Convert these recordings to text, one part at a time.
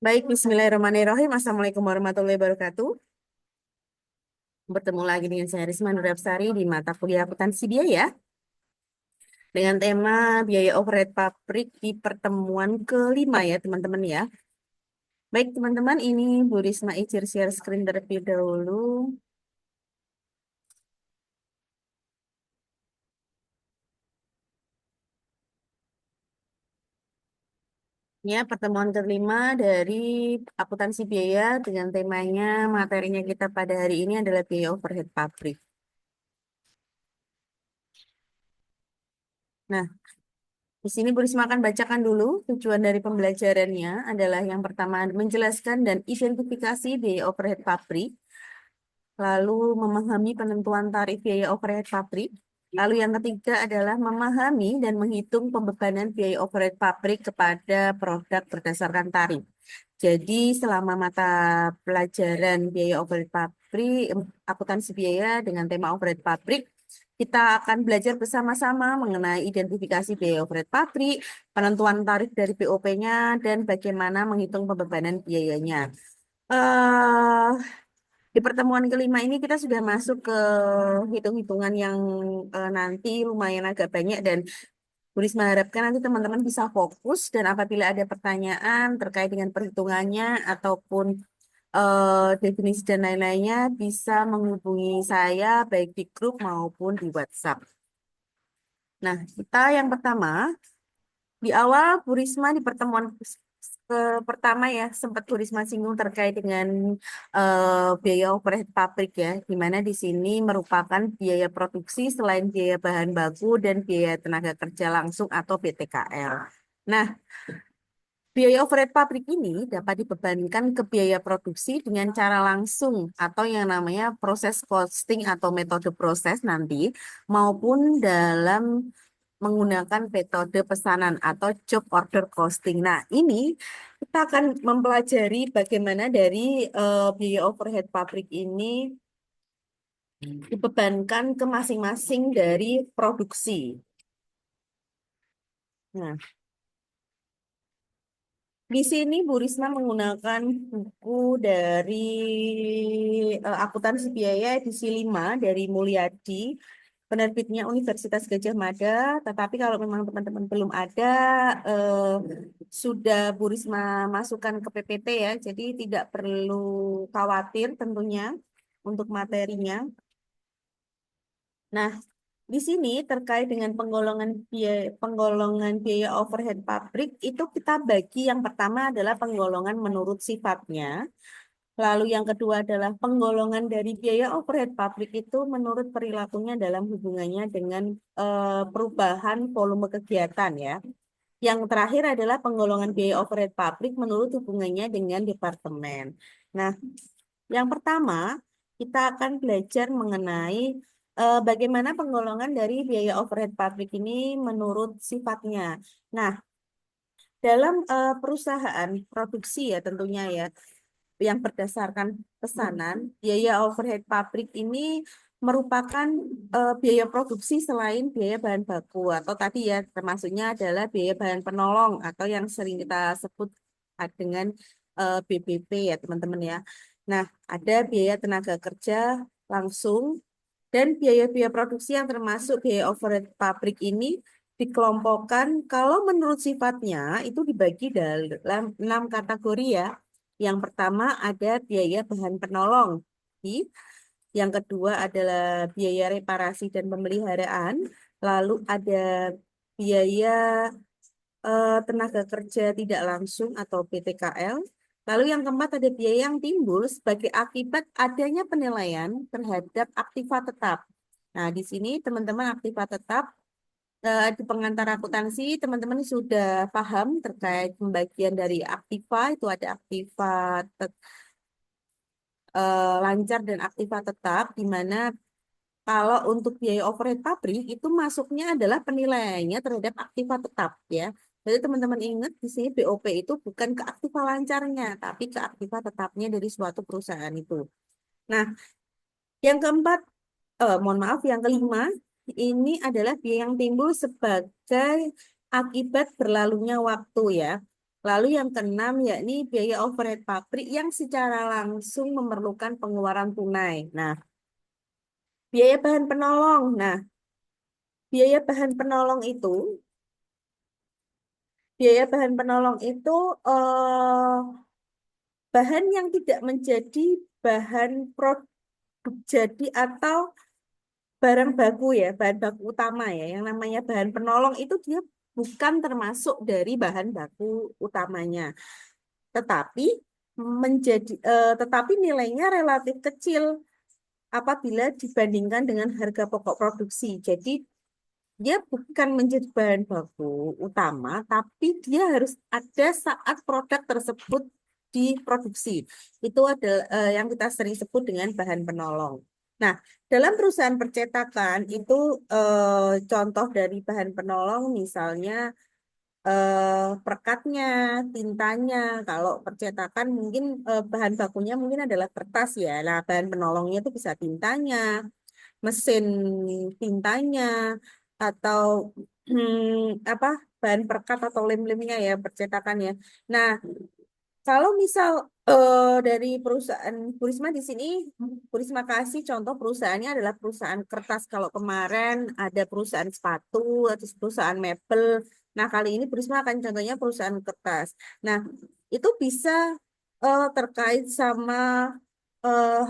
Baik, Bismillahirrahmanirrahim. Assalamualaikum warahmatullahi wabarakatuh. Bertemu lagi dengan saya Risma Nurapsari di mata kuliah akuntansi biaya dengan tema biaya overhead pabrik di pertemuan kelima ya teman-teman ya. Baik teman-teman, ini Bu Risma izin share screen terlebih dahulu. Ya, pertemuan kelima dari akuntansi biaya dengan temanya materinya kita pada hari ini adalah biaya overhead pabrik. Nah, di sini Bu Risma akan bacakan dulu tujuan dari pembelajarannya adalah yang pertama menjelaskan dan identifikasi biaya overhead pabrik, lalu memahami penentuan tarif biaya overhead pabrik, lalu yang ketiga adalah memahami dan menghitung pembebanan biaya overhead pabrik kepada produk berdasarkan tarif. Jadi selama mata pelajaran biaya overhead pabrik, akuntansi biaya dengan tema overhead pabrik, kita akan belajar bersama-sama mengenai identifikasi biaya overhead pabrik, penentuan tarif dari BOP-nya, dan bagaimana menghitung pembebanan biayanya. Eh, di pertemuan kelima ini kita sudah masuk ke hitung-hitungan yang nanti lumayan agak banyak dan Turis mengharapkan nanti teman-teman bisa fokus dan apabila ada pertanyaan terkait dengan perhitungannya ataupun definisi dan lain-lainnya bisa menghubungi saya baik di grup maupun di WhatsApp. Nah, kita yang pertama di awal Bu Risma di pertemuan pertama ya sempat Bu Risma singgung terkait dengan biaya overhead pabrik ya, di mana di sini merupakan biaya produksi selain biaya bahan baku dan biaya tenaga kerja langsung atau BTKL. Nah, biaya overhead pabrik ini dapat dibebankan ke biaya produksi dengan cara langsung atau yang namanya proses costing atau metode proses nanti maupun dalam menggunakan metode pesanan atau job order costing. Nah, ini kita akan mempelajari bagaimana dari biaya overhead pabrik ini dibebankan ke masing-masing dari produksi. Nah, di sini Bu Risma menggunakan buku dari Akuntansi Biaya edisi 5 dari Mulyadi, penerbitnya Universitas Gajah Mada. Tetapi kalau memang teman-teman belum ada, eh, sudah Bu Risma masukkan ke PPT ya, jadi tidak perlu khawatir tentunya untuk materinya. Nah, di sini terkait dengan penggolongan biaya overhead pabrik itu kita bagi yang pertama adalah penggolongan menurut sifatnya. Lalu yang kedua adalah penggolongan dari biaya overhead pabrik itu menurut perilakunya dalam hubungannya dengan perubahan volume kegiatan ya. Yang terakhir adalah penggolongan biaya overhead pabrik menurut hubungannya dengan departemen. Nah, yang pertama, kita akan belajar mengenai bagaimana penggolongan dari biaya overhead pabrik ini menurut sifatnya. Nah, dalam perusahaan produksi ya tentunya ya, yang berdasarkan pesanan, biaya overhead pabrik ini merupakan biaya produksi selain biaya bahan baku atau tadi ya termasuknya adalah biaya bahan penolong atau yang sering kita sebut dengan BBP ya teman-teman ya. Nah, ada biaya tenaga kerja langsung dan biaya-biaya produksi yang termasuk biaya overhead pabrik ini dikelompokkan kalau menurut sifatnya itu dibagi dalam 6 kategori ya. Yang pertama ada biaya bahan penolong. Yang kedua adalah biaya reparasi dan pemeliharaan. Lalu ada biaya tenaga kerja tidak langsung atau PTKL. Lalu yang keempat ada biaya yang timbul sebagai akibat adanya penilaian terhadap aktiva tetap. Nah, di sini teman-teman aktiva tetap di pengantar akuntansi teman-teman sudah paham terkait pembagian dari aktiva itu ada aktiva lancar dan aktiva tetap di mana kalau untuk biaya overhead pabrik itu masuknya adalah penilaiannya terhadap aktiva tetap ya. Jadi teman-teman ingat di sini BOP itu bukan ke aktiva lancarnya tapi ke aktiva tetapnya dari suatu perusahaan itu. Nah, yang keempat, mohon maaf, yang kelima ini adalah biaya yang timbul sebagai akibat berlalunya waktu ya. Lalu yang keenam yakni biaya overhead pabrik yang secara langsung memerlukan pengeluaran tunai. Nah, biaya bahan penolong. Nah, biaya bahan penolong itu, biaya bahan penolong itu bahan yang tidak menjadi bahan produk jadi atau barang baku ya, bahan baku utama ya. Yang namanya bahan penolong itu dia bukan termasuk dari bahan baku utamanya, tetapi tetapi nilainya relatif kecil apabila dibandingkan dengan harga pokok produksi. Jadi dia bukan menjadi bahan baku utama, tapi dia harus ada saat produk tersebut diproduksi. Itu adalah yang kita sering sebut dengan bahan penolong. Nah, dalam perusahaan percetakan itu contoh dari bahan penolong misalnya perekatnya, tintanya. Kalau percetakan mungkin bahan bakunya mungkin adalah kertas ya. Nah, bahan penolongnya itu bisa tintanya, mesin tintanya, atau apa bahan perekat atau lem-lemnya ya percetakan ya. Nah, kalau misal dari perusahaan Bu Risma di sini, Bu Risma kasih contoh perusahaannya adalah perusahaan kertas. Kalau kemarin ada perusahaan sepatu atau perusahaan mebel. Nah, kali ini Bu Risma akan contohnya perusahaan kertas. Nah, itu bisa terkait sama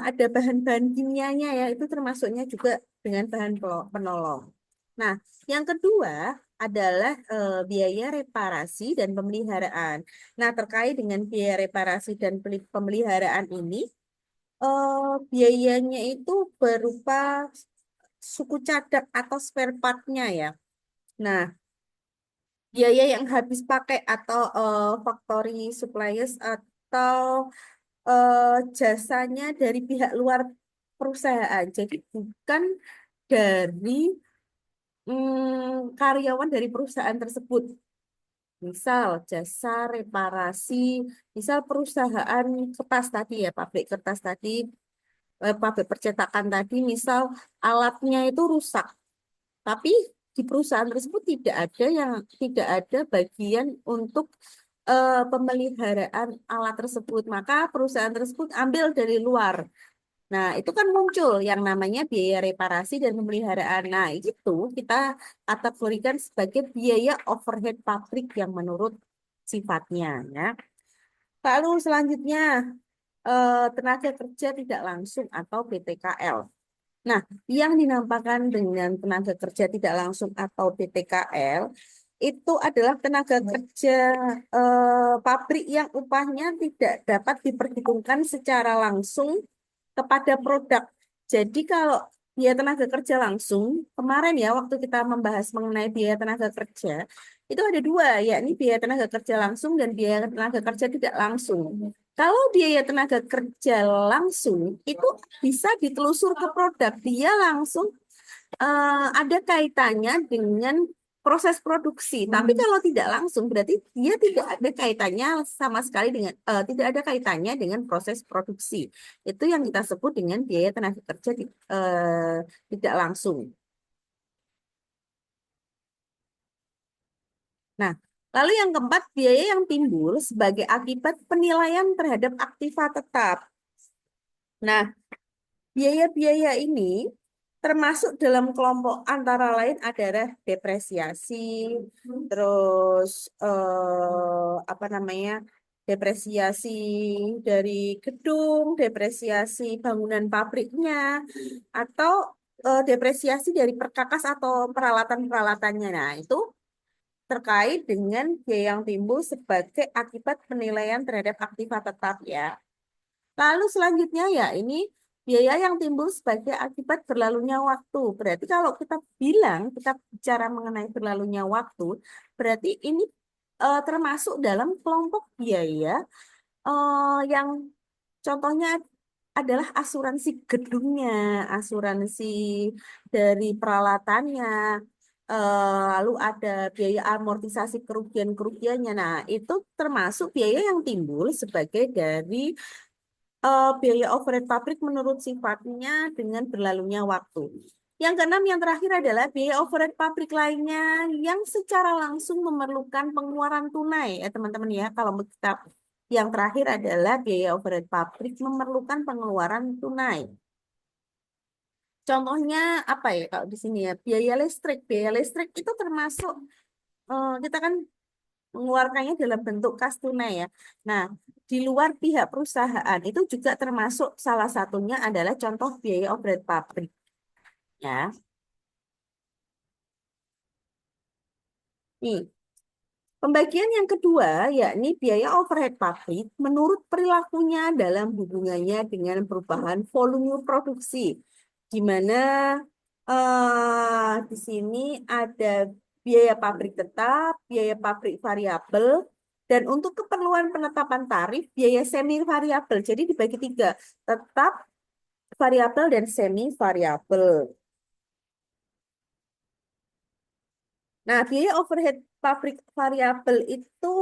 ada bahan-bahan kimianya ya, itu termasuknya juga dengan bahan penolong. Nah, yang kedua adalah biaya reparasi dan pemeliharaan. Nah, terkait dengan biaya reparasi dan pemeliharaan ini, biayanya itu berupa suku cadang atau spare part-nya ya. Nah, biaya yang habis pakai atau factory suppliers atau jasanya dari pihak luar perusahaan. Jadi bukan dari karyawan dari perusahaan tersebut. Misal jasa reparasi, misal perusahaan kertas tadi ya, pabrik kertas tadi, pabrik percetakan tadi, misal alatnya itu rusak, tapi di perusahaan tersebut tidak ada bagian untuk pemeliharaan alat tersebut, maka perusahaan tersebut ambil dari luar. Nah, itu kan muncul yang namanya biaya reparasi dan pemeliharaan. Nah, itu kita kategorikan sebagai biaya overhead pabrik yang menurut sifatnya. Ya. Lalu selanjutnya, tenaga kerja tidak langsung atau PTKL. Nah, yang dinamakan dengan tenaga kerja tidak langsung atau PTKL itu adalah tenaga kerja pabrik yang upahnya tidak dapat diperhitungkan secara langsung kepada produk. Jadi kalau biaya tenaga kerja langsung, kemarin ya waktu kita membahas mengenai biaya tenaga kerja, itu ada dua, yakni biaya tenaga kerja langsung dan biaya tenaga kerja tidak langsung. Kalau biaya tenaga kerja langsung itu bisa ditelusur ke produk, dia langsung ada kaitannya dengan proses produksi. Tapi kalau tidak langsung berarti dia tidak ada kaitannya sama sekali dengan tidak ada kaitannya dengan proses produksi. Itu yang kita sebut dengan biaya tenaga kerja tidak langsung. Nah, lalu yang keempat, biaya yang timbul sebagai akibat penilaian terhadap aktiva tetap. Nah, biaya-biaya ini termasuk dalam kelompok antara lain adalah depresiasi, terus apa namanya, depresiasi dari gedung, depresiasi bangunan pabriknya, atau depresiasi dari perkakas atau peralatan-peralatannya. Nah, itu terkait dengan biaya yang timbul sebagai akibat penilaian terhadap aktiva tetap ya. Lalu selanjutnya ya ini biaya yang timbul sebagai akibat berlalunya waktu. Berarti kalau kita bilang, kita bicara mengenai berlalunya waktu, berarti ini termasuk dalam kelompok biaya yang contohnya adalah asuransi gedungnya, asuransi dari peralatannya, lalu ada biaya amortisasi kerugian-kerugiannya. Nah, itu termasuk biaya yang timbul sebagai dari biaya overhead pabrik menurut sifatnya dengan berlalunya waktu. Yang keenam, yang terakhir adalah biaya overhead pabrik lainnya yang secara langsung memerlukan pengeluaran tunai. Ya, teman-teman ya, kalau kita yang terakhir adalah biaya overhead pabrik memerlukan pengeluaran tunai. Contohnya apa ya kalau di sini ya? Biaya listrik. Biaya listrik itu termasuk kita kan mengeluarkannya dalam bentuk kas tunai ya. Nah, di luar pihak perusahaan itu juga termasuk salah satunya adalah contoh biaya overhead pabrik ya. Nih, pembagian yang kedua yakni biaya overhead pabrik menurut perilakunya dalam hubungannya dengan perubahan volume produksi. Di mana di sini ada biaya pabrik tetap, biaya pabrik variabel, dan untuk keperluan penetapan tarif, biaya semi variabel. Jadi dibagi tiga, tetap, variabel, dan semi variabel. Nah, biaya overhead pabrik variabel itu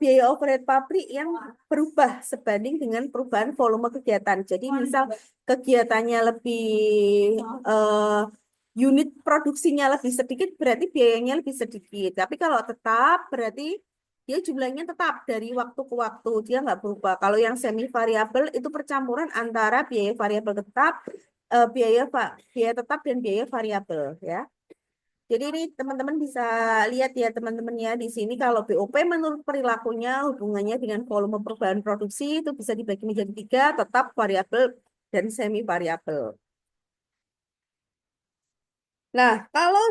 biaya overhead pabrik yang berubah sebanding dengan perubahan volume kegiatan. Jadi, misal kegiatannya lebih eh, unit produksinya lebih sedikit, berarti biayanya lebih sedikit. Tapi kalau tetap, berarti dia jumlahnya tetap dari waktu ke waktu, dia nggak berubah. Kalau yang semi variabel itu percampuran antara biaya variabel tetap, biaya tetap dan biaya variabel, ya. Jadi ini teman-teman bisa lihat ya teman-teman ya di sini kalau BOP menurut perilakunya hubungannya dengan volume perubahan produksi itu bisa dibagi menjadi tiga, tetap, variabel, dan semi variabel. Nah, kalau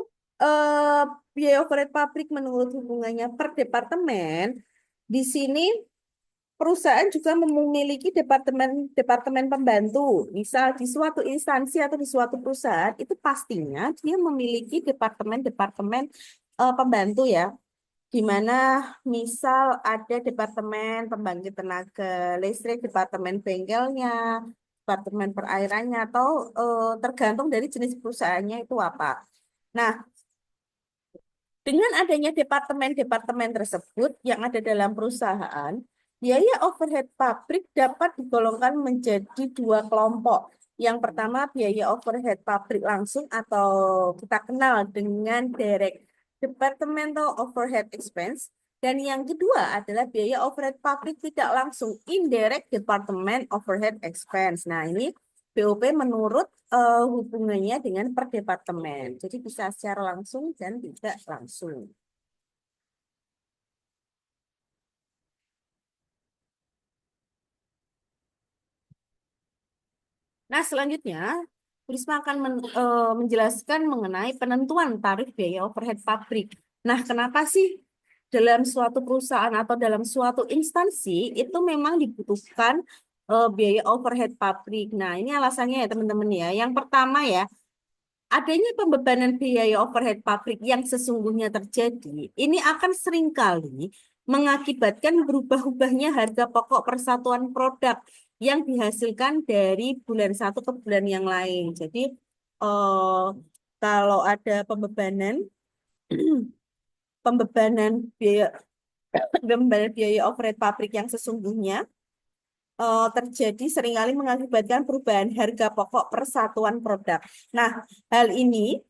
eh, biaya overhead pabrik menurut hubungannya per departemen, di sini perusahaan juga memiliki departemen pembantu. Misal di suatu instansi atau di suatu perusahaan itu pastinya dia memiliki departemen-departemen pembantu ya. Di mana misal ada departemen pembangkit tenaga listrik, departemen bengkelnya, departemen perairannya, atau tergantung dari jenis perusahaannya itu apa. Nah, dengan adanya departemen-departemen tersebut yang ada dalam perusahaan, biaya overhead pabrik dapat digolongkan menjadi dua kelompok. Yang pertama, biaya overhead pabrik langsung atau kita kenal dengan direct departmental overhead expense. Dan yang kedua adalah biaya overhead pabrik tidak langsung, indirect department overhead expense. Nah, ini BOP menurut hubungannya dengan per departemen. Jadi bisa secara langsung dan tidak langsung. Nah, selanjutnya, Prisma akan menjelaskan mengenai penentuan tarif biaya overhead pabrik. Nah, kenapa sih dalam suatu perusahaan atau dalam suatu instansi itu memang dibutuhkan biaya overhead pabrik? Nah, ini alasannya ya teman-teman ya. Yang pertama ya, adanya pembebanan biaya overhead pabrik yang sesungguhnya terjadi, ini akan seringkali mengakibatkan berubah-ubahnya harga pokok persatuan produk yang dihasilkan dari bulan satu ke bulan yang lain. Jadi, eh, kalau ada pembebanan biaya, pembebanan biaya overhead pabrik yang sesungguhnya terjadi seringkali mengakibatkan perubahan harga pokok persatuan produk. Nah, hal ini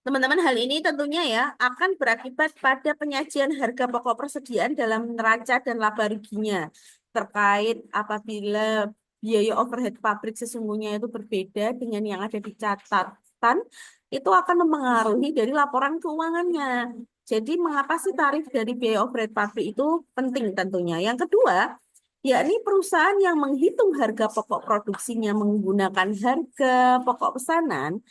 teman-teman, hal ini tentunya ya akan berakibat pada penyajian harga pokok persediaan dalam neraca dan laba ruginya terkait apabila biaya overhead pabrik sesungguhnya itu berbeda dengan yang ada di catatan, itu akan mempengaruhi dari laporan keuangannya. Jadi mengapa sih tarif dari biaya overhead pabrik itu penting tentunya. Yang kedua, yakni perusahaan yang menghitung harga pokok produksinya menggunakan harga pokok pesanan.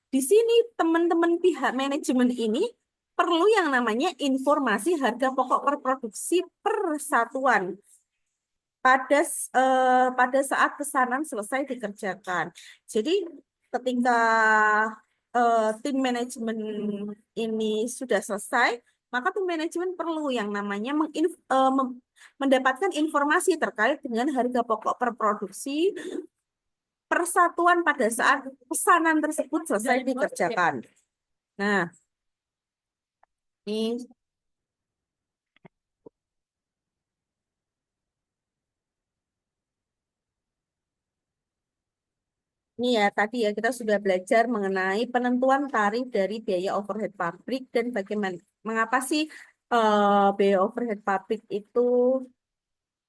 Di sini teman-teman pihak manajemen ini perlu yang namanya informasi harga pokok per produksi per satuan pada saat pesanan selesai dikerjakan. Jadi ketika tim manajemen ini sudah selesai, maka tim manajemen perlu yang namanya mendapatkan informasi terkait dengan harga pokok per produksi persatuan pada saat pesanan tersebut selesai dikerjakan. Nah, ini Ini ya, tadi ya kita sudah belajar mengenai penentuan tarif dari biaya overhead pabrik dan bagaimana, mengapa sih biaya overhead pabrik itu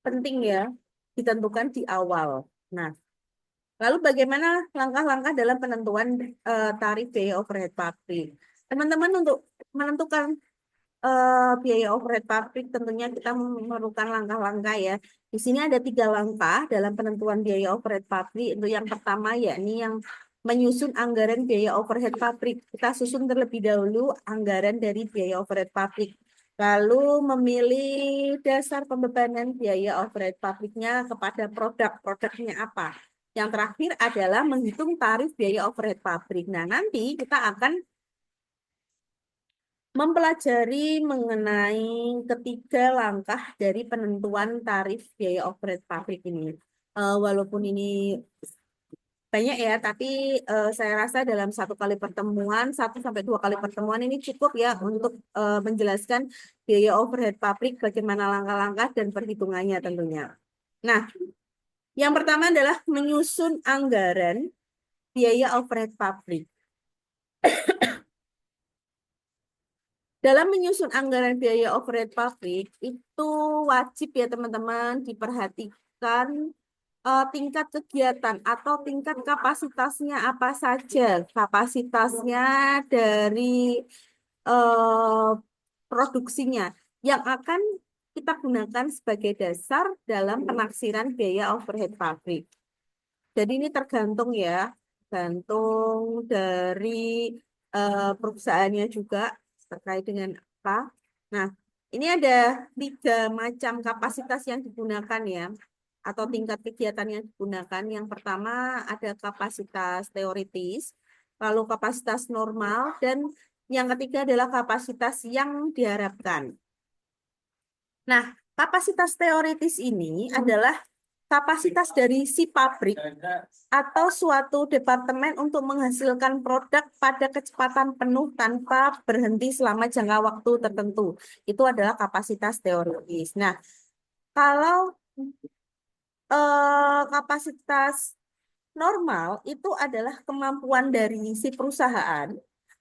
penting ya ditentukan di awal. Nah, lalu bagaimana langkah-langkah dalam penentuan tarif biaya overhead pabrik? Teman-teman untuk menentukan biaya overhead pabrik tentunya kita memerlukan langkah-langkah ya. Di sini ada 3 langkah dalam penentuan biaya overhead pabrik. Untuk yang pertama yakni yang menyusun anggaran biaya overhead pabrik. Kita susun terlebih dahulu anggaran dari biaya overhead pabrik. Lalu memilih dasar pembebanan biaya overhead pabriknya kepada produk-produknya apa. Yang terakhir adalah menghitung tarif biaya overhead pabrik. Nah, nanti kita akan mempelajari mengenai ketiga langkah dari penentuan tarif biaya overhead pabrik ini. Walaupun ini banyak ya, tapi saya rasa dalam 1 kali pertemuan, 1 sampai 2 kali pertemuan ini cukup ya untuk menjelaskan biaya overhead pabrik, bagaimana langkah-langkah dan perhitungannya tentunya. Nah, yang pertama adalah menyusun anggaran biaya overhead pabrik. Dalam menyusun anggaran biaya overhead pabrik, itu wajib ya teman-teman diperhatikan tingkat kegiatan atau tingkat kapasitasnya apa saja. Kapasitasnya dari eh, produksinya yang akan kita gunakan sebagai dasar dalam penaksiran biaya overhead pabrik. Jadi ini tergantung ya, gantung dari perusahaannya juga terkait dengan apa. Nah, ini ada 3 macam kapasitas yang digunakan ya, atau tingkat kegiatan yang digunakan. Yang pertama ada kapasitas teoritis, lalu kapasitas normal, dan yang ketiga adalah kapasitas yang diharapkan. Nah, kapasitas teoritis ini adalah kapasitas dari si pabrik atau suatu departemen untuk menghasilkan produk pada kecepatan penuh tanpa berhenti selama jangka waktu tertentu. Itu adalah kapasitas teoritis. Nah, kalau kapasitas normal itu adalah kemampuan dari si perusahaan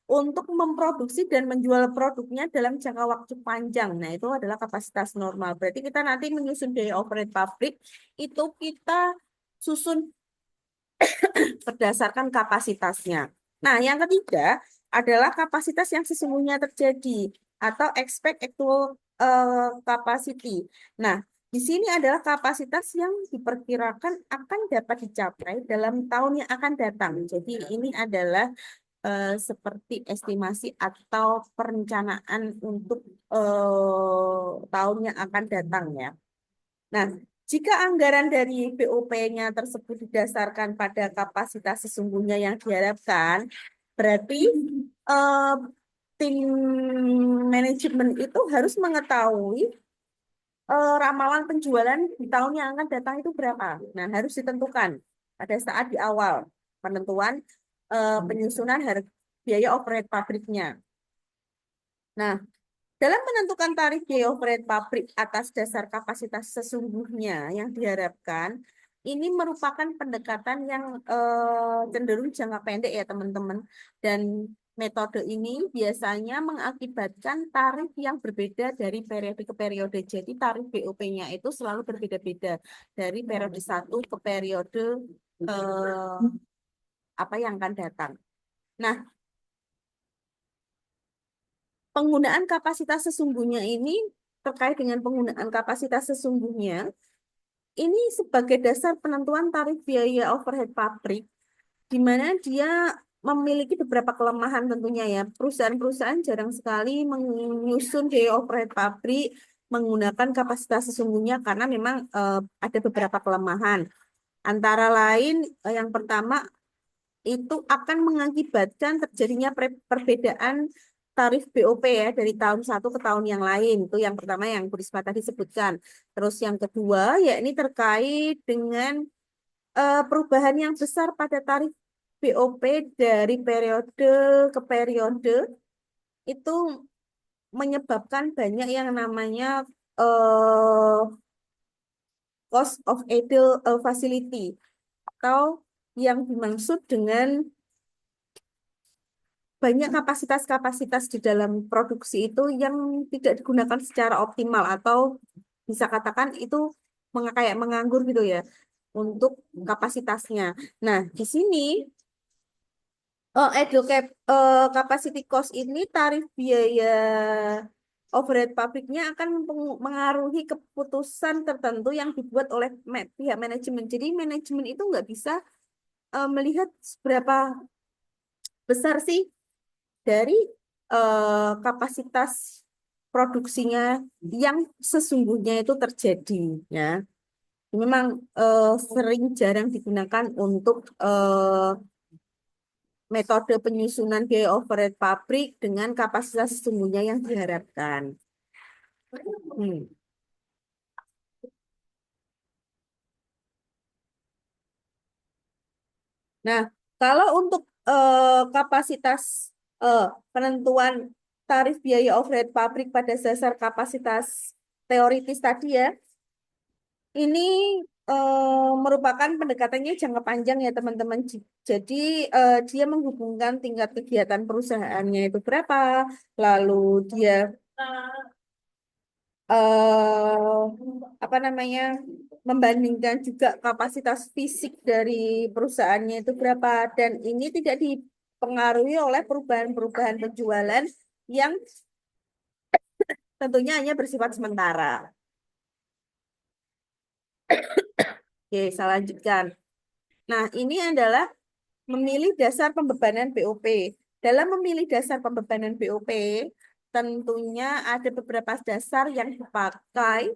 untuk memproduksi dan menjual produknya dalam jangka waktu panjang. Nah, itu adalah kapasitas normal. Berarti kita nanti menyusun biaya overhead pabrik, itu kita susun berdasarkan kapasitasnya. Nah, yang ketiga adalah kapasitas yang sesungguhnya terjadi atau expect actual capacity. Nah, di sini adalah kapasitas yang diperkirakan akan dapat dicapai dalam tahun yang akan datang. Jadi ini adalah seperti estimasi atau perencanaan untuk tahun yang akan datang ya. Nah, jika anggaran dari BOP-nya tersebut didasarkan pada kapasitas sesungguhnya yang diharapkan, berarti eh, tim manajemen itu harus mengetahui ramalan penjualan di tahun yang akan datang itu berapa. Nah, harus ditentukan pada saat di awal penentuan penyusunan harga biaya overhead pabriknya. Nah, dalam menentukan tarif biaya overhead pabrik atas dasar kapasitas sesungguhnya yang diharapkan, ini merupakan pendekatan yang cenderung jangka pendek ya teman-teman. Dan metode ini biasanya mengakibatkan tarif yang berbeda dari periode ke periode. Jadi tarif BOP-nya itu selalu berbeda-beda dari periode satu ke periode eh, apa yang akan datang. Nah, penggunaan kapasitas sesungguhnya ini terkait dengan penggunaan kapasitas sesungguhnya ini sebagai dasar penentuan tarif biaya overhead pabrik di mana dia memiliki beberapa kelemahan tentunya ya. Perusahaan-perusahaan jarang sekali menyusun biaya overhead pabrik menggunakan kapasitas sesungguhnya karena memang ada beberapa kelemahan. Antara lain yang pertama itu akan mengakibatkan terjadinya perbedaan tarif BOP ya dari tahun satu ke tahun yang lain. Itu yang pertama yang Bu Risma tadi sebutkan. Terus yang kedua yakni terkait dengan perubahan yang besar pada tarif BOP dari periode ke periode itu menyebabkan banyak yang namanya cost of idle facility atau yang dimaksud dengan banyak kapasitas-kapasitas di dalam produksi itu yang tidak digunakan secara optimal atau bisa katakan itu kayak menganggur gitu ya untuk kapasitasnya. Nah, di sini capacity cost ini tarif biaya overhead pabriknya akan mengaruhi keputusan tertentu yang dibuat oleh pihak manajemen. Jadi manajemen itu nggak bisa melihat seberapa besar sih dari kapasitas produksinya yang sesungguhnya itu terjadi ya. Memang sering jarang digunakan untuk metode penyusunan biaya overhead pabrik dengan kapasitas sesungguhnya yang diharapkan. Hmm. Nah, kalau untuk kapasitas eh, penentuan tarif biaya overhead pabrik pada dasar kapasitas teoritis tadi ya, ini merupakan pendekatannya jangka panjang ya teman-teman. Jadi dia menghubungkan tingkat kegiatan perusahaannya itu berapa, lalu dia eh apa namanya membandingkan juga kapasitas fisik dari perusahaannya itu berapa dan ini tidak dipengaruhi oleh perubahan-perubahan penjualan yang tentunya hanya bersifat sementara. Oke, saya lanjutkan. Nah, ini adalah memilih dasar pembebanan BOP. Dalam memilih dasar pembebanan BOP, tentunya ada beberapa dasar yang dipakai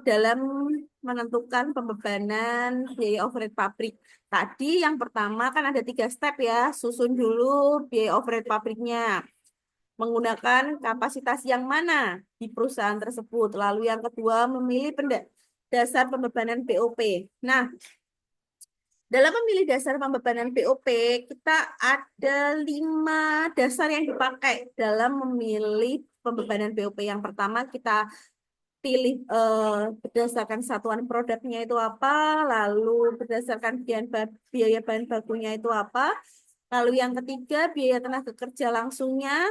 dalam menentukan pembebanan biaya overhead pabrik. Tadi yang pertama kan ada 3 step ya, susun dulu biaya overhead pabriknya. Menggunakan kapasitas yang mana di perusahaan tersebut. Lalu yang kedua memilih dasar pembebanan BOP. Nah, dalam memilih dasar pembebanan BOP, kita ada 5 dasar yang dipakai dalam memilih pembebanan BOP. Yang pertama kita pilih berdasarkan satuan produknya itu apa, lalu berdasarkan biaya bahan bakunya itu apa, lalu yang ketiga biaya tenaga kerja langsungnya,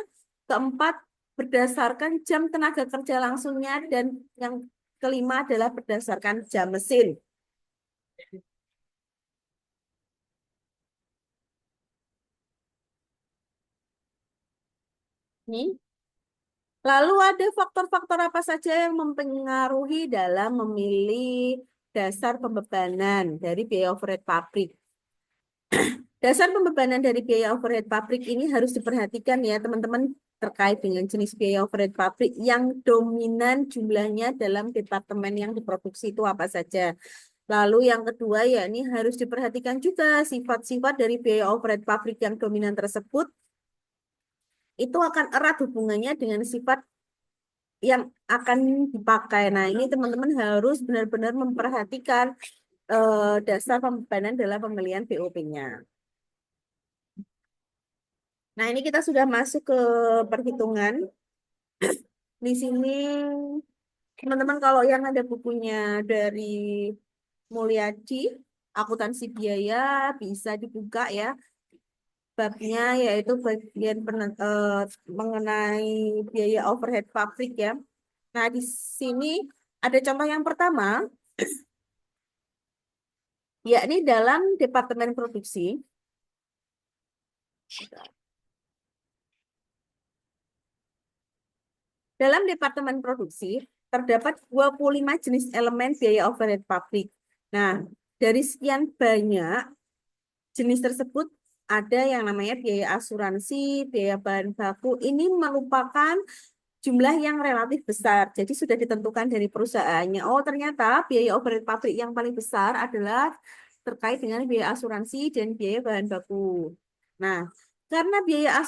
keempat berdasarkan jam tenaga kerja langsungnya, dan yang kelima adalah berdasarkan jam mesin. Nih. Lalu ada faktor-faktor apa saja yang mempengaruhi dalam memilih dasar pembebanan dari biaya overhead pabrik. Dasar pembebanan dari biaya overhead pabrik ini harus diperhatikan ya teman-teman terkait dengan jenis biaya overhead pabrik yang dominan jumlahnya dalam departemen yang diproduksi itu apa saja. Lalu yang kedua ya ini harus diperhatikan juga sifat-sifat dari biaya overhead pabrik yang dominan tersebut itu akan erat hubungannya dengan sifat yang akan dipakai. Nah, ini teman-teman harus benar-benar memperhatikan dasar pembebanan dalam pemilihan BOP-nya. Nah, ini kita sudah masuk ke perhitungan. Di sini, teman-teman kalau yang ada bukunya dari Mulyadi, akuntansi biaya, bisa dibuka ya. Babnya yaitu bagian mengenai biaya overhead pabrik ya. Nah, di sini ada contoh yang pertama, yakni dalam departemen produksi. Dalam departemen produksi, terdapat 25 jenis elemen biaya overhead pabrik. Nah, dari sekian banyak jenis tersebut, ada yang namanya biaya asuransi, biaya bahan baku. Ini merupakan jumlah yang relatif besar. Jadi sudah ditentukan dari perusahaannya. Oh, ternyata biaya overhead pabrik yang paling besar adalah terkait dengan biaya asuransi dan biaya bahan baku. Nah, karena biaya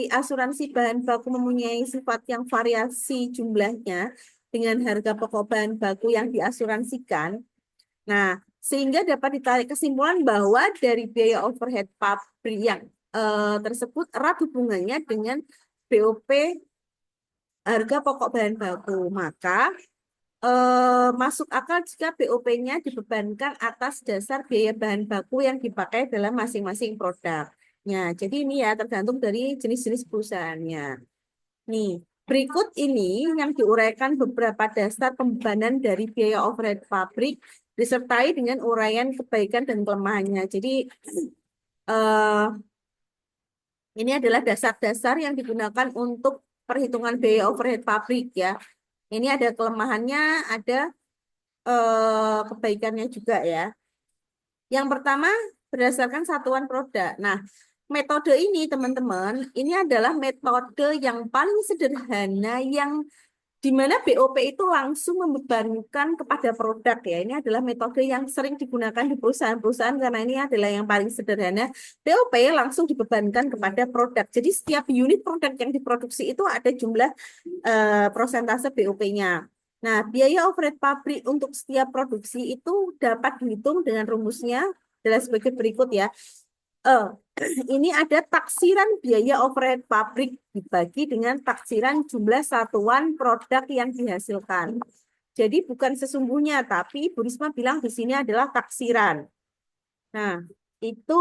asuransi bahan baku mempunyai sifat yang variasi jumlahnya dengan harga pokok bahan baku yang diasuransikan. Nah, sehingga dapat ditarik kesimpulan bahwa dari biaya overhead pabrik yang tersebut erat hubungannya dengan BOP harga pokok bahan baku. Maka masuk akal jika BOP-nya dibebankan atas dasar biaya bahan baku yang dipakai dalam masing-masing produk. Nah, jadi ini ya tergantung dari jenis-jenis perusahaannya. Nih, berikut ini yang diuraikan beberapa dasar pembebanan dari biaya overhead pabrik disertai dengan uraian kebaikan dan kelemahannya. Jadi eh, ini adalah dasar-dasar yang digunakan untuk perhitungan biaya overhead pabrik ya. Ini ada kelemahannya, ada kebaikannya juga ya. Yang pertama, berdasarkan satuan produk. Nah, metode ini teman-teman, ini adalah metode yang paling sederhana yang di mana BOP itu langsung membebankan kepada produk ya. Ini adalah metode yang sering digunakan di perusahaan-perusahaan karena ini adalah yang paling sederhana. BOP langsung dibebankan kepada produk. Jadi setiap unit produk yang diproduksi itu ada jumlah prosentase BOP-nya. Nah, biaya overhead pabrik untuk setiap produksi itu dapat dihitung dengan rumusnya adalah sebagai berikut ya. Eh, ini ada taksiran biaya overhead pabrik dibagi dengan taksiran jumlah satuan produk yang dihasilkan. Jadi bukan sesungguhnya, tapi Bu Risma bilang di sini adalah taksiran. Nah, itu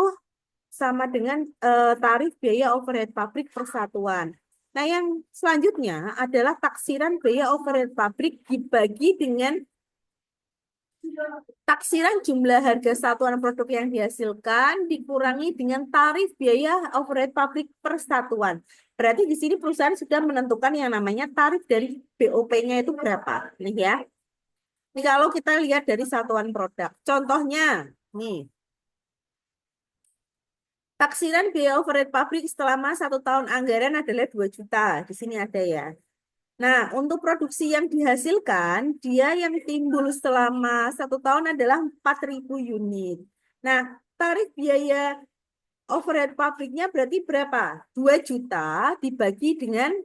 sama dengan tarif biaya overhead pabrik per satuan. Nah, yang selanjutnya adalah taksiran biaya overhead pabrik dibagi dengan taksiran jumlah harga satuan produk yang dihasilkan dikurangi dengan tarif biaya overhead pabrik per satuan. Berarti di sini perusahaan sudah menentukan yang namanya tarif dari BOP-nya itu berapa. Nih ya. Ini kalau kita lihat dari satuan produk. Contohnya, nih. Taksiran biaya overhead pabrik selama 1 tahun anggaran adalah 2 juta. Di sini ada ya. Nah, untuk produksi yang dihasilkan, dia yang timbul selama 1 tahun adalah 4.000 unit. Nah, tarif biaya overhead pabriknya berarti berapa? 2 juta dibagi dengan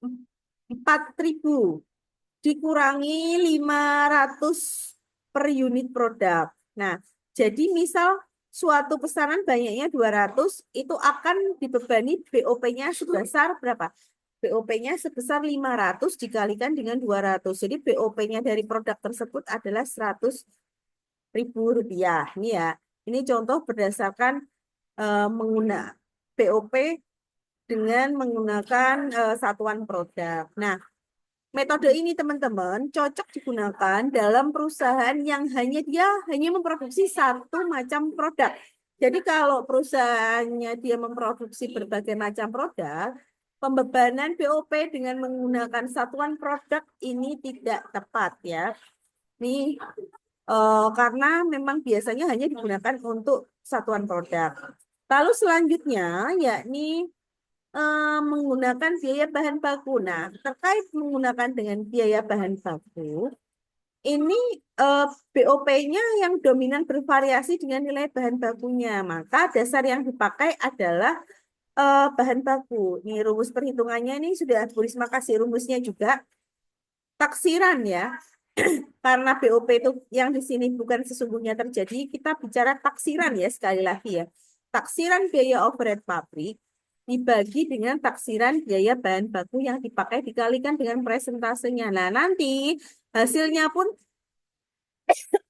4.000 dikurangi 500 per unit produk. Nah, jadi misal suatu pesanan banyaknya 200 itu akan dibebani BOP-nya sebesar berapa? BOP-nya sebesar 500 dikalikan dengan 200. Jadi BOP-nya dari produk tersebut adalah 100.000 rupiah. Ini ya, ini contoh berdasarkan menggunakan BOP dengan menggunakan satuan produk. Nah, metode ini teman-teman cocok digunakan dalam perusahaan yang hanya memproduksi satu macam produk. Jadi kalau perusahaannya dia memproduksi berbagai macam produk, pembebanan BOP dengan menggunakan satuan produk ini tidak tepat ya. Ini karena memang biasanya hanya digunakan untuk satuan produk. Lalu selanjutnya yakni menggunakan biaya bahan baku. Nah, terkait menggunakan dengan biaya bahan baku, ini BOP-nya yang dominan bervariasi dengan nilai bahan bakunya. Maka dasar yang dipakai adalah bahan baku. Ini rumus perhitungannya ini sudah Bu Risma kasih rumusnya juga. Taksiran ya. Karena BOP itu yang di sini bukan sesungguhnya terjadi, kita bicara taksiran ya sekali lagi ya. Taksiran biaya overhead pabrik dibagi dengan taksiran biaya bahan baku yang dipakai dikalikan dengan presentasenya. Nah, nanti hasilnya pun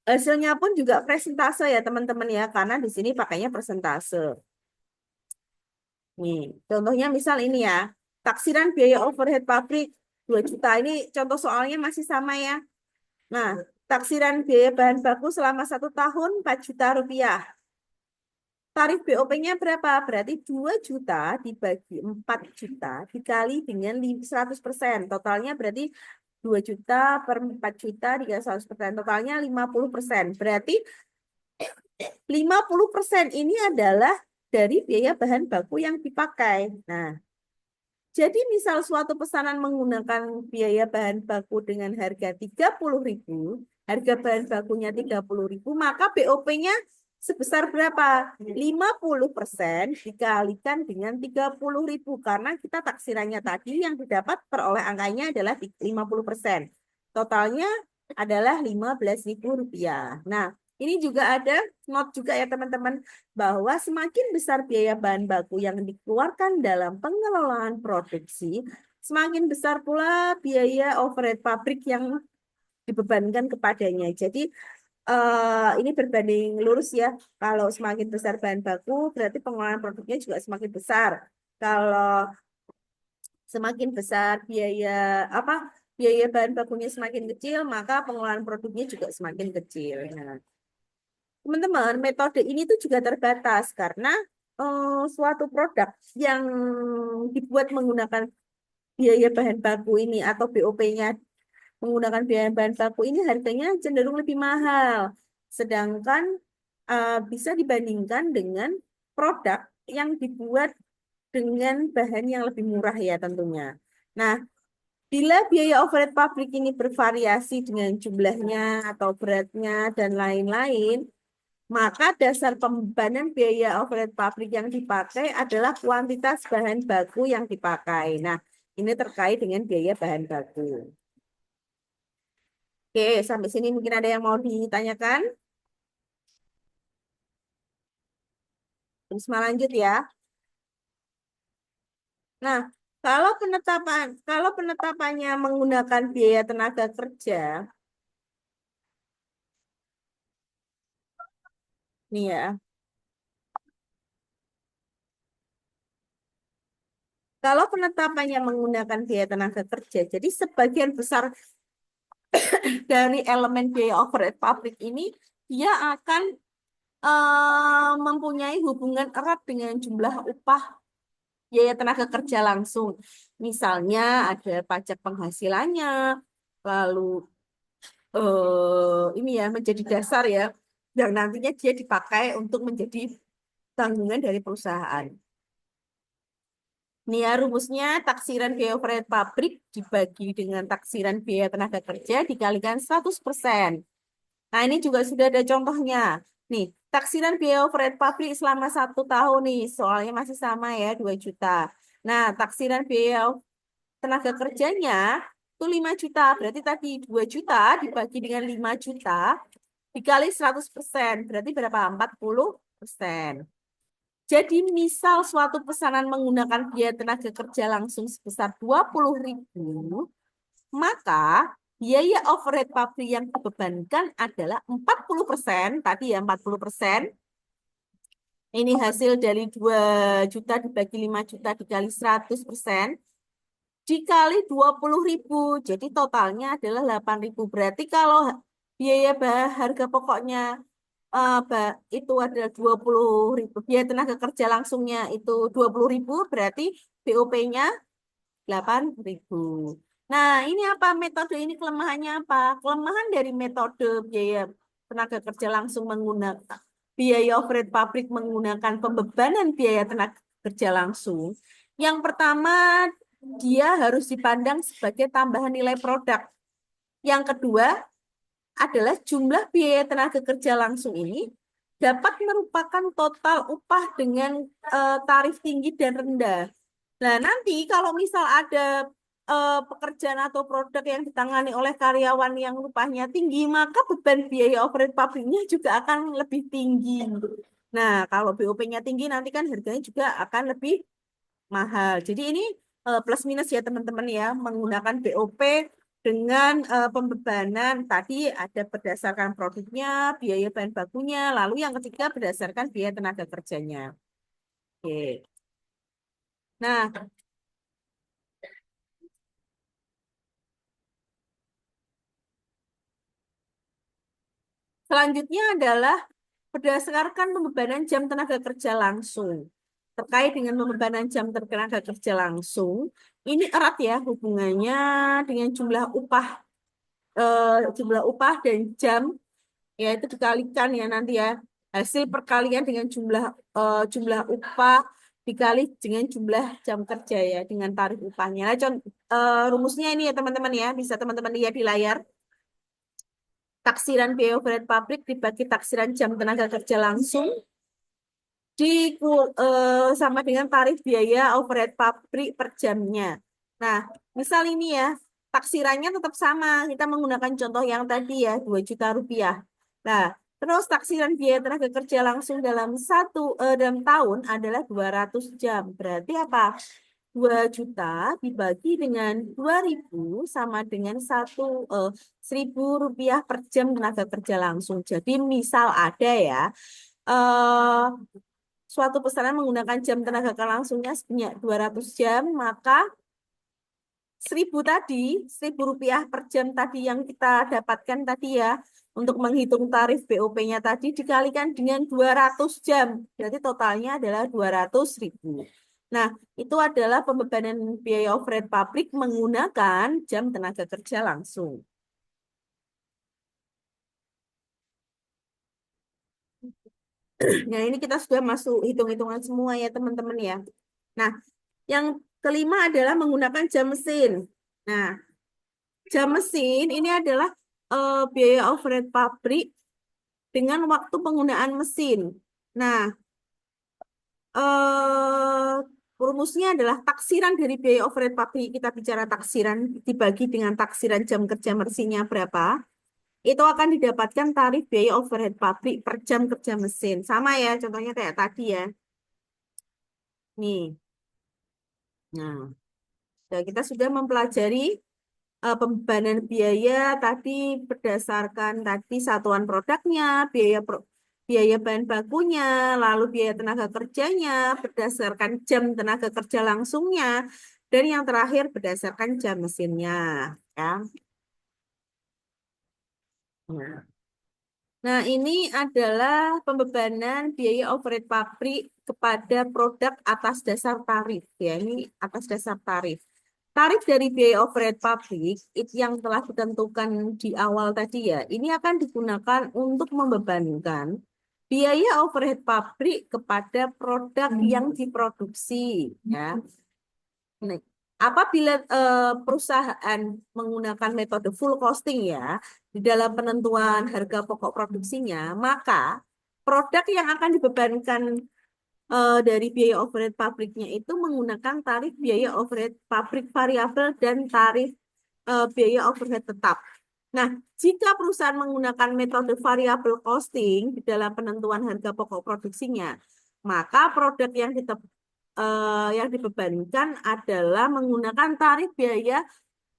hasilnya pun juga presentase ya teman-teman ya, karena di sini pakainya persentase. Nih, contohnya misal ini ya, taksiran biaya overhead pabrik 2 juta. Ini contoh soalnya masih sama ya. Nah, taksiran biaya bahan baku selama 1 tahun 4 juta rupiah. Tarif BOP-nya berapa? Berarti 2 juta dibagi 4 juta dikali dengan 100%. Totalnya berarti 2 juta per 4 juta dikali 100%. Totalnya 50%. Berarti 50% ini adalah dari biaya bahan baku yang dipakai. Nah, jadi misal suatu pesanan menggunakan biaya bahan baku dengan harga 30.000, harga bahan bakunya 30.000, maka BOP-nya sebesar berapa? 50% dikalikan dengan 30.000 karena kita taksirannya tadi yang didapat peroleh angkanya adalah 50%. Totalnya adalah 15.000 rupiah. Nah, ini juga ada not juga ya teman-teman bahwa semakin besar biaya bahan baku yang dikeluarkan dalam pengelolaan produksi, semakin besar pula biaya overhead pabrik yang dibebankan kepadanya. Jadi ini berbanding lurus ya. Kalau semakin besar bahan baku, berarti pengeluaran produknya juga semakin besar. Kalau semakin besar biaya apa biaya bahan bakunya semakin kecil, maka pengeluaran produknya juga semakin kecil. Nah, teman-teman, metode ini tuh juga terbatas karena suatu produk yang dibuat menggunakan biaya bahan baku ini atau BOP-nya menggunakan biaya bahan baku ini harganya cenderung lebih mahal. Sedangkan bisa dibandingkan dengan produk yang dibuat dengan bahan yang lebih murah ya tentunya. Nah, bila biaya overhead pabrik ini bervariasi dengan jumlahnya atau beratnya dan lain-lain, maka dasar pembebanan biaya overhead pabrik yang dipakai adalah kuantitas bahan baku yang dipakai. Nah, ini terkait dengan biaya bahan baku. Oke, sampai sini mungkin ada yang mau ditanyakan? Terus lanjut ya. Nah, kalau penetapannya menggunakan biaya tenaga kerja, nih ya. Kalau penetapannya menggunakan biaya tenaga kerja, jadi sebagian besar dari elemen biaya overhead pabrik ini dia akan mempunyai hubungan erat dengan jumlah upah biaya tenaga kerja langsung. Misalnya ada pajak penghasilannya, lalu ini ya menjadi dasar ya, yang nantinya dia dipakai untuk menjadi tanggungan dari perusahaan. Nih ya rumusnya taksiran biaya overhead pabrik dibagi dengan taksiran biaya tenaga kerja dikalikan 100%. Nah ini juga sudah ada contohnya. Nih, taksiran biaya overhead pabrik selama 1 tahun nih, soalnya masih sama ya 2 juta. Nah, taksiran biaya tenaga kerjanya itu 5 juta. Berarti tadi 2 juta dibagi dengan 5 juta dikali 100%. Berarti berapa? 40%. Jadi misal suatu pesanan menggunakan biaya tenaga kerja langsung sebesar 20.000, maka biaya overhead pabrik yang dibebankan adalah 40%. Tadi ya 40%. Ini hasil dari 2 juta dibagi 5 juta dikali 100%. Dikali 20.000. Jadi totalnya adalah 8.000. Berarti kalau biaya harga pokoknya itu adalah 20.000. Biaya tenaga kerja langsungnya itu 20.000, berarti BOP-nya 8.000. Nah, ini apa metode ini kelemahannya apa? Kelemahan dari metode biaya tenaga kerja langsung menggunakan biaya overhead pabrik menggunakan pembebanan biaya tenaga kerja langsung. Yang pertama, dia harus dipandang sebagai tambahan nilai produk. Yang kedua, adalah jumlah biaya tenaga kerja langsung ini dapat merupakan total upah dengan tarif tinggi dan rendah. Nah, nanti kalau misal ada pekerjaan atau produk yang ditangani oleh karyawan yang upahnya tinggi, maka beban biaya overhead pabriknya juga akan lebih tinggi. Nah, kalau BOP-nya tinggi, nanti kan harganya juga akan lebih mahal. Jadi ini plus minus ya teman-teman ya, menggunakan BOP dengan pembebanan tadi ada berdasarkan produknya, biaya bahan bakunya, lalu yang ketiga berdasarkan biaya tenaga kerjanya. Oke. Nah, selanjutnya adalah berdasarkan pembebanan jam tenaga kerja langsung. Terkait dengan pembebanan jam tenaga kerja langsung, ini erat ya hubungannya dengan jumlah upah dan jam ya itu dikalikan ya nanti ya hasil perkalian dengan jumlah upah dikali dengan jumlah jam kerja ya dengan tarif upahnya. Nah, rumusnya ini ya teman-teman ya bisa teman-teman lihat di layar. Taksiran biaya overhead pabrik dibagi taksiran jam tenaga kerja langsung di sama dengan tarif biaya overhead pabrik per jamnya. Nah, misal ini ya, taksirannya tetap sama. Kita menggunakan contoh yang tadi ya, 2 juta rupiah. Nah, terus taksiran biaya tenaga kerja langsung dalam tahun adalah 200 jam. Berarti apa? 2 juta dibagi dengan 2.000 sama dengan 1.000 rupiah per jam tenaga kerja langsung. Jadi misal ada ya, eh, suatu pesanan menggunakan jam tenaga kerja langsungnya sebanyak 200 jam, maka 1.000 tadi, 1.000 rupiah per jam tadi yang kita dapatkan tadi ya, untuk menghitung tarif BOP-nya tadi dikalikan dengan 200 jam. Berarti totalnya adalah 200.000. Nah, itu adalah pembebanan biaya overhead pabrik menggunakan jam tenaga kerja langsung. Nah, ini kita sudah masuk hitung-hitungan semua ya, teman-teman ya. Nah, yang kelima adalah menggunakan jam mesin. Nah, jam mesin ini adalah biaya overhead pabrik dengan waktu penggunaan mesin. Nah, eh, rumusnya adalah taksiran dari biaya overhead pabrik. Kita bicara taksiran dibagi dengan taksiran jam kerja mesinnya berapa. Itu akan didapatkan tarif biaya overhead pabrik per jam kerja mesin. Sama ya, contohnya kayak tadi ya. Nih. Nah, kita sudah mempelajari pembebanan biaya tadi berdasarkan tadi satuan produknya, biaya bahan bakunya, lalu biaya tenaga kerjanya berdasarkan jam tenaga kerja langsungnya, dan yang terakhir berdasarkan jam mesinnya. Ya. Nah, nah, ini adalah pembebanan biaya overhead pabrik kepada produk atas dasar tarif. Ya, ini atas dasar tarif. Tarif dari biaya overhead pabrik itu yang telah ditentukan di awal tadi ya, ini akan digunakan untuk membebankan biaya overhead pabrik kepada produk yang diproduksi. Ya. Nah, apabila perusahaan menggunakan metode full costing ya di dalam penentuan harga pokok produksinya, maka produk yang akan dibebankan dari biaya overhead pabriknya itu menggunakan tarif biaya overhead pabrik variabel dan tarif biaya overhead tetap. Nah, jika perusahaan menggunakan metode variable costing di dalam penentuan harga pokok produksinya, maka produk yang dibebankan adalah menggunakan tarif biaya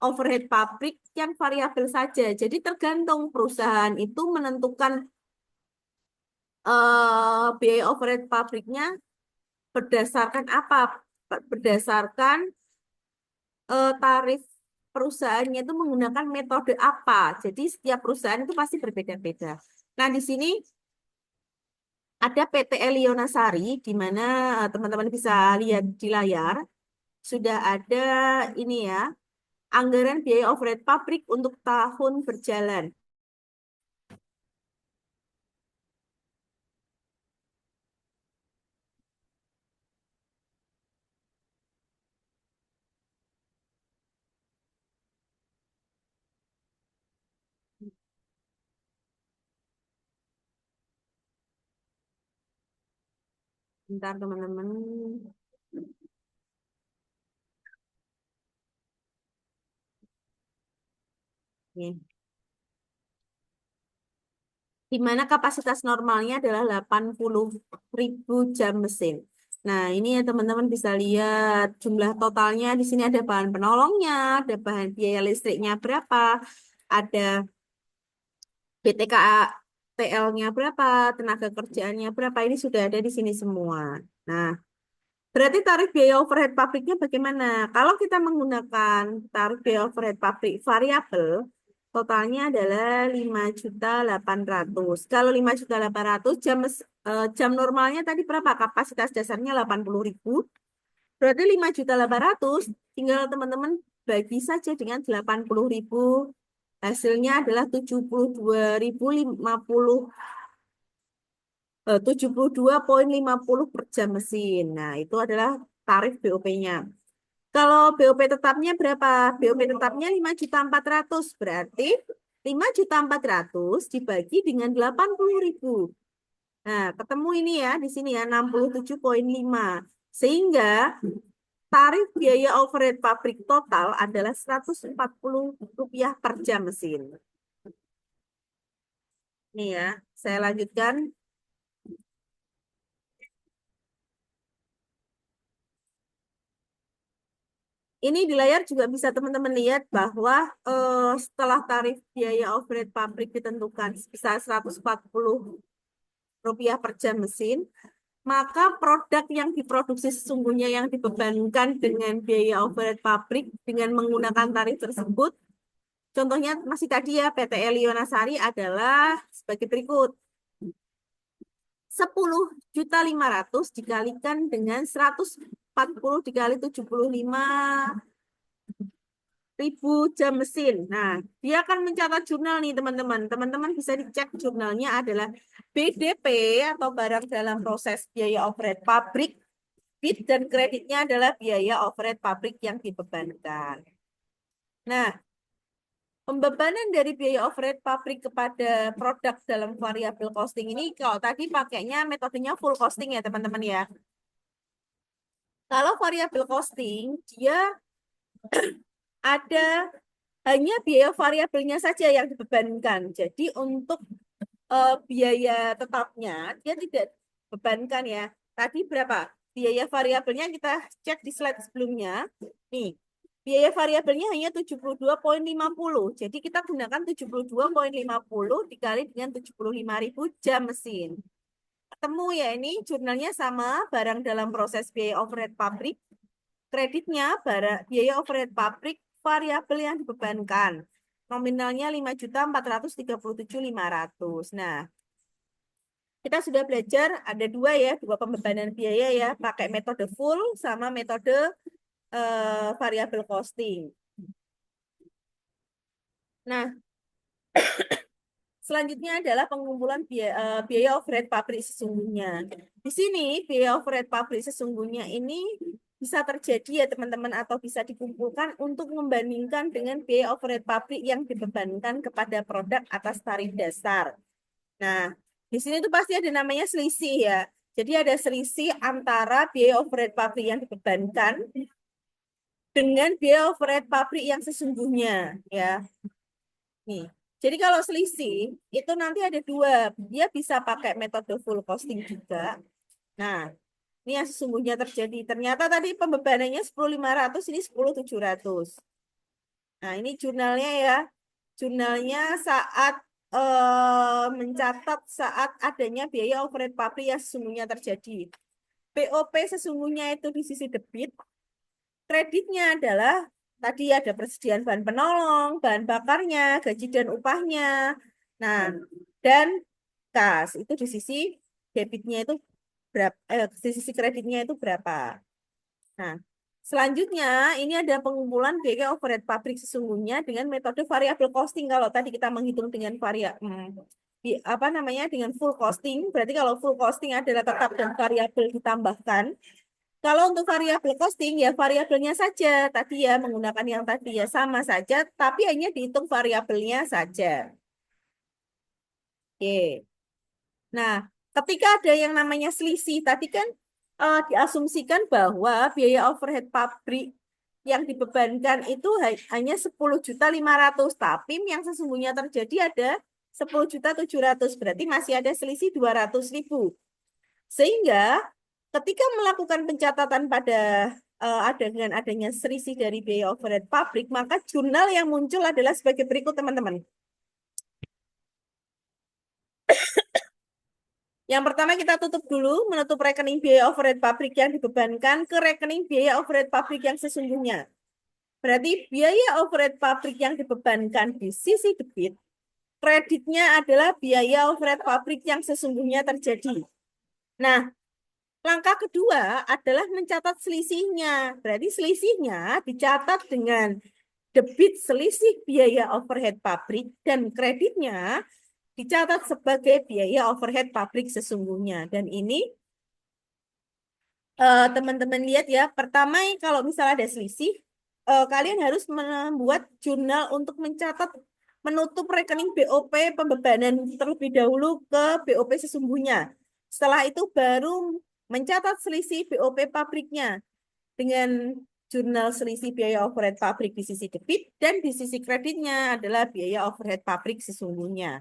overhead pabrik yang variabel saja. Jadi tergantung perusahaan itu menentukan biaya overhead pabriknya berdasarkan apa? Berdasarkan tarif perusahaannya itu menggunakan metode apa. Jadi setiap perusahaan itu pasti berbeda-beda. Nah, di sini ada PT Elionasari, di mana teman-teman bisa lihat di layar. Sudah ada ini ya, anggaran biaya overhead pabrik untuk tahun berjalan. Bentar teman-teman. Nih. Di mana kapasitas normalnya adalah 80.000 jam mesin. Nah, ini ya teman-teman bisa lihat jumlah totalnya. Di sini ada bahan penolongnya, ada bahan biaya listriknya berapa, ada BTK TL-nya berapa, tenaga kerjaannya berapa. Ini sudah ada di sini semua. Nah, berarti tarif biaya overhead pabriknya bagaimana? Kalau kita menggunakan tarif biaya overhead pabrik variabel, totalnya adalah 5.800.000. Kalau 5.800.000 jam normalnya tadi berapa? Kapasitas dasarnya 80.000. Berarti 5.800.000 tinggal teman-teman bagi saja dengan 80.000. Hasilnya adalah 72,50 per jam mesin. Nah, itu adalah tarif BOP-nya. Kalau BOP tetapnya berapa? BOP tetapnya 5.400.000. Berarti 5.400.000 dibagi dengan 80.000. Nah, ketemu ini ya, di sini ya 67,5. Sehingga tarif biaya overhead pabrik total adalah Rp140 per jam mesin. Nih ya, saya lanjutkan. Ini di layar juga bisa teman-teman lihat bahwa setelah tarif biaya overhead pabrik ditentukan sebesar Rp140 per jam mesin, maka produk yang diproduksi sesungguhnya yang dibebankan dengan biaya overhead pabrik dengan menggunakan tarif tersebut, contohnya masih tadi ya PT Lionasari adalah sebagai berikut. 10.500.000 dikalikan dengan 140 dikali 75.000 jam mesin. Nah, dia akan mencatat jurnal nih teman-teman. Teman-teman bisa dicek jurnalnya adalah BDP atau barang dalam proses biaya overhead pabrik. Debit dan kreditnya adalah biaya overhead pabrik yang dibebankan. Nah, pembebanan dari biaya overhead pabrik kepada produk dalam variabel costing ini kalau tadi pakainya metodenya full costing ya teman-teman ya. Kalau variabel costing dia ada hanya biaya variabelnya saja yang dibebankan. Jadi untuk biaya tetapnya dia tidak bebankan ya. Tadi berapa? Biaya variabelnya kita cek di slide sebelumnya. Nih, biaya variabelnya hanya 72,50. Jadi kita gunakan 72,50 dikali dengan 75.000 jam mesin. Ketemu ya ini jurnalnya sama, barang dalam proses biaya overhead pabrik. Kreditnya biaya overhead pabrik variabel yang dibebankan. Nominalnya 5.437.500. Nah, kita sudah belajar ada dua pembebanan biaya ya, pakai metode full sama metode variabel costing. Nah, selanjutnya adalah pengumpulan biaya overhead pabrik sesungguhnya. Di sini biaya overhead pabrik sesungguhnya ini bisa terjadi ya teman-teman atau bisa dikumpulkan untuk membandingkan dengan biaya overhead pabrik yang dibebankan kepada produk atas tarif dasar. Nah, di sini tuh pasti ada namanya selisih ya. Jadi ada selisih antara biaya overhead pabrik yang dibebankan dengan biaya overhead pabrik yang sesungguhnya ya. Nih. Jadi kalau selisih itu nanti ada dua. Dia bisa pakai metode full costing juga. Nah, ini yang sesungguhnya terjadi. Ternyata tadi pembebanannya 10.500, ini 10.700. Nah, ini jurnalnya ya. Jurnalnya saat mencatat saat adanya biaya overhead pabrik yang sesungguhnya terjadi. BOP sesungguhnya itu di sisi debit. Kreditnya adalah tadi ada persediaan bahan penolong, bahan bakarnya, gaji dan upahnya. Nah, dan kas itu di sisi debitnya itu berapa, di sisi kreditnya itu berapa. Nah, selanjutnya ini ada pengumpulan biaya overhead pabrik sesungguhnya dengan metode variabel costing. Kalau tadi kita menghitung dengan apa namanya dengan full costing, berarti kalau full costing adalah tetap dan variabel ditambahkan. Kalau untuk variabel costing ya variabelnya saja tadi ya menggunakan yang tadi ya sama saja, tapi hanya dihitung variabelnya saja. Oke. Nah, ketika ada yang namanya selisih, tadi kan diasumsikan bahwa biaya overhead pabrik yang dibebankan itu hanya 10.500.000, tapi yang sesungguhnya terjadi ada 10.700.000, berarti masih ada selisih 200.000. Sehingga ketika melakukan pencatatan pada dengan adanya selisih dari biaya overhead pabrik, maka jurnal yang muncul adalah sebagai berikut, teman-teman. Yang pertama kita tutup dulu, menutup rekening biaya overhead pabrik yang dibebankan ke rekening biaya overhead pabrik yang sesungguhnya. Berarti biaya overhead pabrik yang dibebankan di sisi debit, kreditnya adalah biaya overhead pabrik yang sesungguhnya terjadi. Nah, langkah kedua adalah mencatat selisihnya. Berarti selisihnya dicatat dengan debit selisih biaya overhead pabrik dan kreditnya dicatat sebagai biaya overhead pabrik sesungguhnya. Dan ini teman-teman lihat ya, pertama kalau misalnya ada selisih, kalian harus membuat jurnal untuk mencatat menutup rekening BOP pembebanan terlebih dahulu ke BOP sesungguhnya. Setelah itu baru mencatat selisih BOP pabriknya dengan jurnal selisih biaya overhead pabrik di sisi debit dan di sisi kreditnya adalah biaya overhead pabrik sesungguhnya.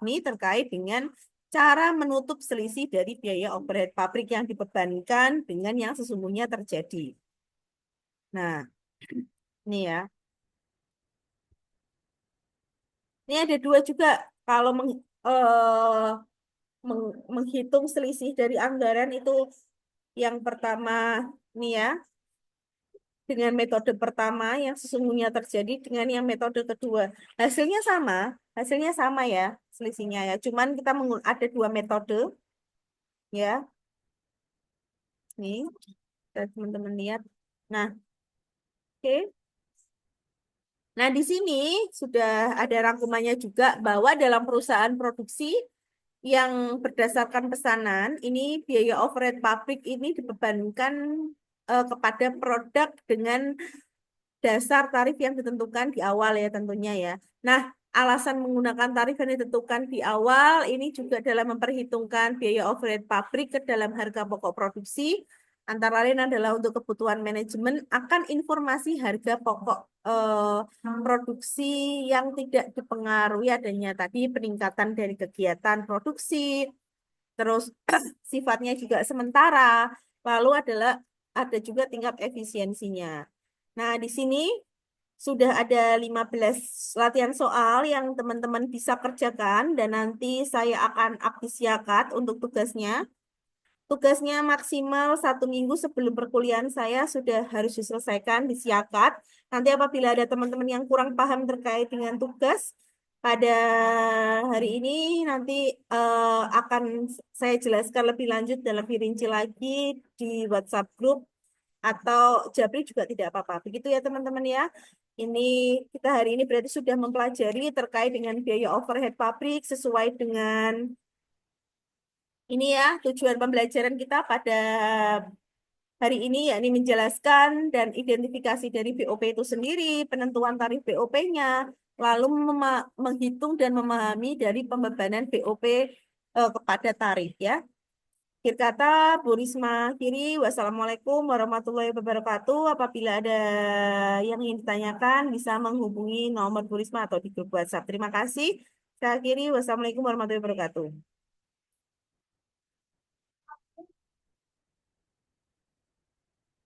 Ini terkait dengan cara menutup selisih dari biaya overhead pabrik yang dibebankan dengan yang sesungguhnya terjadi. Nah, Nih ya. Ini ada dua juga. Kalau menghitung selisih dari anggaran itu yang pertama nih ya, dengan metode pertama yang sesungguhnya terjadi dengan yang metode kedua. Hasilnya sama ya, selisihnya ya. Cuman kita ada dua metode ya. Nih, teman-teman lihat. Nah, oke. Nah, di sini sudah ada rangkumannya juga bahwa dalam perusahaan produksi yang berdasarkan pesanan, ini biaya overhead pabrik ini dibebankan kepada produk dengan dasar tarif yang ditentukan di awal ya tentunya ya. Nah, alasan menggunakan tarif yang ditentukan di awal ini juga dalam memperhitungkan biaya overhead pabrik ke dalam harga pokok produksi. Antara lain adalah untuk kebutuhan manajemen akan informasi harga pokok produksi yang tidak dipengaruhi adanya tadi peningkatan dari kegiatan produksi, terus sifatnya juga sementara, lalu ada juga tingkat efisiensinya. Nah, di sini sudah ada 15 latihan soal yang teman-teman bisa kerjakan dan nanti saya akan aptisiakat untuk tugasnya. Tugasnya maksimal 1 minggu sebelum perkuliahan saya sudah harus diselesaikan, disiakat. Nanti apabila ada teman-teman yang kurang paham terkait dengan tugas pada hari ini, nanti akan saya jelaskan lebih lanjut dan lebih rinci lagi di WhatsApp grup atau Japri juga tidak apa-apa. Begitu ya teman-teman ya. Ini kita hari ini berarti sudah mempelajari terkait dengan biaya overhead pabrik sesuai dengan ini ya tujuan pembelajaran kita pada hari ini yakni menjelaskan dan identifikasi dari BOP itu sendiri, penentuan tarif BOP-nya, lalu menghitung dan memahami dari pembebanan BOP kepada tarif ya. Akhir kata, Bu Risma Kiri, wassalamualaikum warahmatullahi wabarakatuh. Apabila ada yang ingin ditanyakan, bisa menghubungi nomor Bu Risma atau di grup WhatsApp. Terima kasih. Saya akhiri, wassalamualaikum warahmatullahi wabarakatuh.